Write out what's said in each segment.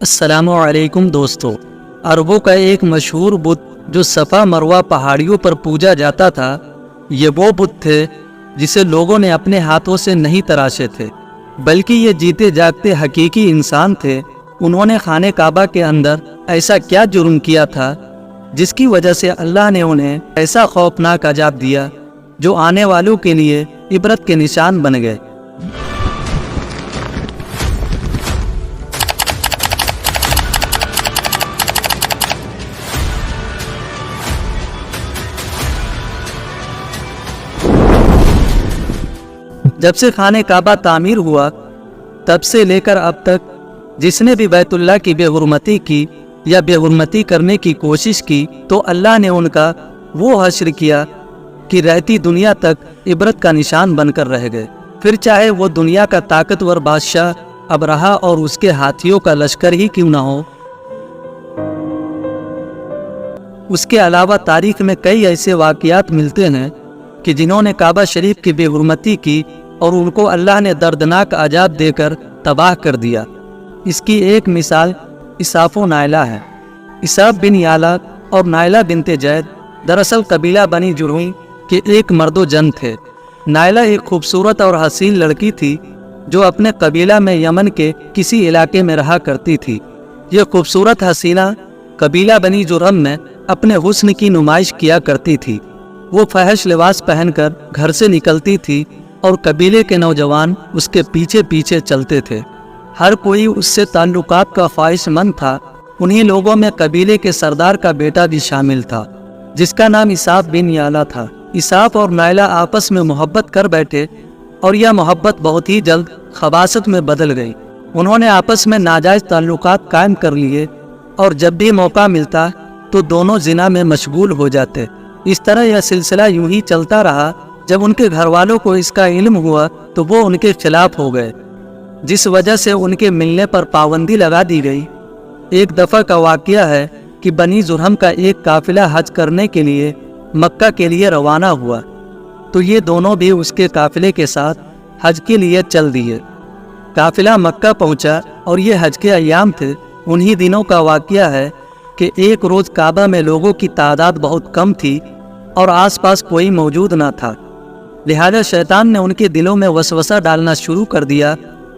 السلام علیکم دوستو، عربوں کا ایک مشہور بت جو صفا مروہ پہاڑیوں پر پوجا جاتا تھا، یہ وہ بت تھے جسے لوگوں نے اپنے ہاتھوں سے نہیں تراشے تھے، بلکہ یہ جیتے جاگتے حقیقی انسان تھے۔ انہوں نے خانہ کعبہ کے اندر ایسا کیا جرم کیا تھا جس کی وجہ سے اللہ نے انہیں ایسا خوفناک عذاب دیا جو آنے والوں کے لیے عبرت کے نشان بن گئے۔ جب سے خانہ کعبہ تعمیر ہوا تب سے لے کر اب تک جس نے بھی بیت اللہ کی بے حرمتی کی یا بے حرمتی کرنے کی کوشش کی تو اللہ نے ان کا وہ حشر کیا کہ رہتی دنیا تک عبرت کا نشان بن کر رہ گئے، پھر چاہے وہ دنیا کا طاقتور بادشاہ ابرہہ اور اس کے ہاتھیوں کا لشکر ہی کیوں نہ ہو۔ اس کے علاوہ تاریخ میں کئی ایسے واقعات ملتے ہیں کہ جنہوں نے کعبہ شریف کی بے حرمتی کی اور ان کو اللہ نے دردناک عذاب دے کر تباہ کر دیا۔ اس کی ایک مثال اساف و نائلہ ہے۔ اساف بن یالہ اور نائلہ بنت جید دراصل قبیلہ بنی جرہم کے ایک مرد و جن تھے۔ نائلہ ایک خوبصورت اور حسین لڑکی تھی جو اپنے قبیلہ میں یمن کے کسی علاقے میں رہا کرتی تھی۔ یہ خوبصورت حسینہ قبیلہ بنی جرہم میں اپنے حسن کی نمائش کیا کرتی تھی۔ وہ فحش لباس پہن کر گھر سے نکلتی تھی اور قبیلے کے نوجوان اس کے پیچھے پیچھے چلتے تھے۔ ہر کوئی اس سے تعلقات کا خواہش مند تھا۔ انہی لوگوں میں قبیلے کے سردار کا بیٹا بھی شامل تھا جس کا نام اساف بن یالہ تھا۔ اساف اور نائلہ آپس میں محبت کر بیٹھے اور یہ محبت بہت ہی جلد خباثت میں بدل گئی۔ انہوں نے آپس میں ناجائز تعلقات قائم کر لیے اور جب بھی موقع ملتا تو دونوں زنا میں مشغول ہو جاتے۔ اس طرح یہ سلسلہ یوں ہی چلتا رہا۔ جب ان کے گھر والوں کو اس کا علم ہوا تو وہ ان کے خلاف ہو گئے، جس وجہ سے ان کے ملنے پر پابندی لگا دی گئی۔ ایک دفعہ کا واقعہ ہے کہ بنی جرہم کا ایک قافلہ حج کرنے کے لیے مکہ کے لیے روانہ ہوا تو یہ دونوں بھی اس کے قافلے کے ساتھ حج کے لیے چل دیے۔ قافلہ مکہ پہنچا اور یہ حج کے ایام تھے۔ انہی دنوں کا واقعہ ہے کہ ایک روز کعبہ میں لوگوں کی تعداد بہت کم تھی اور آس پاس کوئی موجود نہ تھا، لہذا شیطان نے ان کے دلوں میں وسوسہ ڈالنا شروع کر دیا۔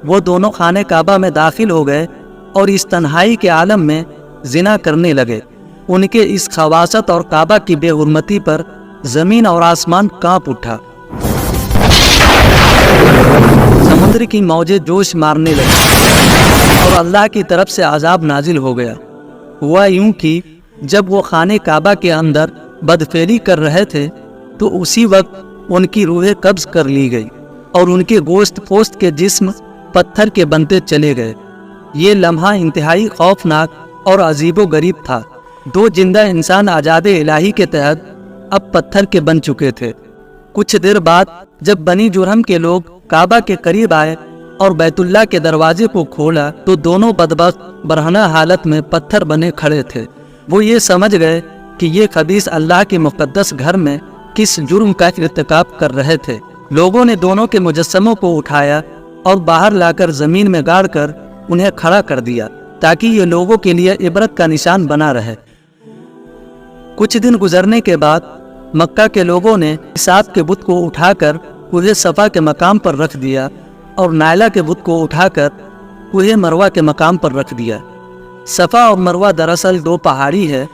وہ دونوں خانہ کعبہ میں داخل ہو گئے اور اس تنہائی کے عالم میں زنا کرنے لگے۔ ان کے اس خباثت اور کعبہ کی بے حرمتی پر زمین اور آسمان کانپ اٹھا۔ سمندر کی موجیں جوش مارنے لگی اور اللہ کی طرف سے عذاب نازل ہو گیا۔ ہوا یوں کہ جب وہ خانہ کعبہ کے اندر بدفعلی کر رہے تھے تو اسی وقت ان کی روحیں قبض کر لی گئی اور ان کے گوشت پوست کے جسم پتھر کے بنتے چلے گئے۔ یہ لمحہ انتہائی خوفناک اور عجیب و غریب تھا۔ دو زندہ انسان عذاب الہی کے تحت اب پتھر کے بن چکے تھے۔ کچھ دیر بعد جب بنی جرہم کے لوگ کعبہ کے قریب آئے اور بیت اللہ کے دروازے کو کھولا تو دونوں بدبخت برہنہ حالت میں پتھر بنے کھڑے تھے۔ وہ یہ سمجھ گئے کہ یہ خبیث اللہ کے مقدس گھر میں کس جرم کا ارتکاب کر رہے تھے۔ لوگوں نے دونوں کے مجسموں کو اٹھایا اور باہر لا کر زمین میں گاڑ کر انہیں کھڑا کر دیا تاکہ یہ لوگوں کے لیے عبرت کا نشان بنا رہے۔ کچھ دن گزرنے کے بعد مکہ کے لوگوں نے اساف کے بت کو اٹھا کر کوہ صفا کے مقام پر رکھ دیا اور نائلہ کے بت کو اٹھا کر کوہ مروہ کے مقام پر رکھ دیا۔ صفا اور مروہ دراصل دو پہاڑی ہے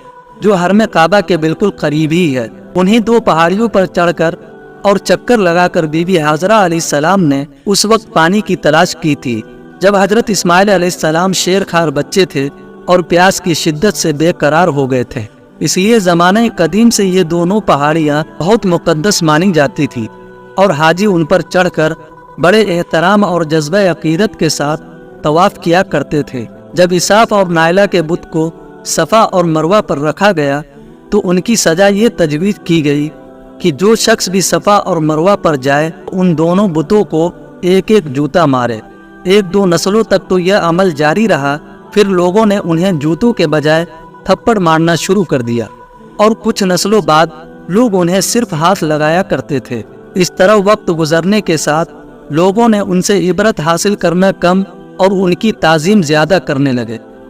جو حرم کعبہ کے بالکل قریب ہی ہے۔ انہی دو پہاڑیوں پر چڑھ کر اور چکر لگا کر بی بی ہاجرہ علیہ السلام نے اس وقت پانی کی تلاش کی تھی جب حضرت اسماعیل علیہ السلام شیر خوار بچے تھے اور پیاس کی شدت سے بے قرار ہو گئے تھے۔ اس لیے زمانہ قدیم سے یہ دونوں پہاڑیاں بہت مقدس مانی جاتی تھی اور حاجی ان پر چڑھ کر بڑے احترام اور جذبہ عقیدت کے ساتھ طواف کیا کرتے تھے۔ جب اساف اور نائلہ کے بت کو صفا اور مروہ پر رکھا گیا تو ان کی سزا یہ تجویز کی گئی کہ جو شخص بھی صفا اور مروہ پر جائے ان دونوں بتوں کو ایک ایک جوتا مارے۔ ایک دو نسلوں تک تو یہ عمل جاری رہا، پھر لوگوں نے انہیں جوتوں کے بجائے تھپڑ مارنا شروع کر دیا اور کچھ نسلوں بعد لوگ انہیں صرف ہاتھ لگایا کرتے تھے۔ اس طرح وقت گزرنے کے ساتھ لوگوں نے ان سے عبرت حاصل کرنا کم اور ان کی تعظیم زیادہ کرنے لگے۔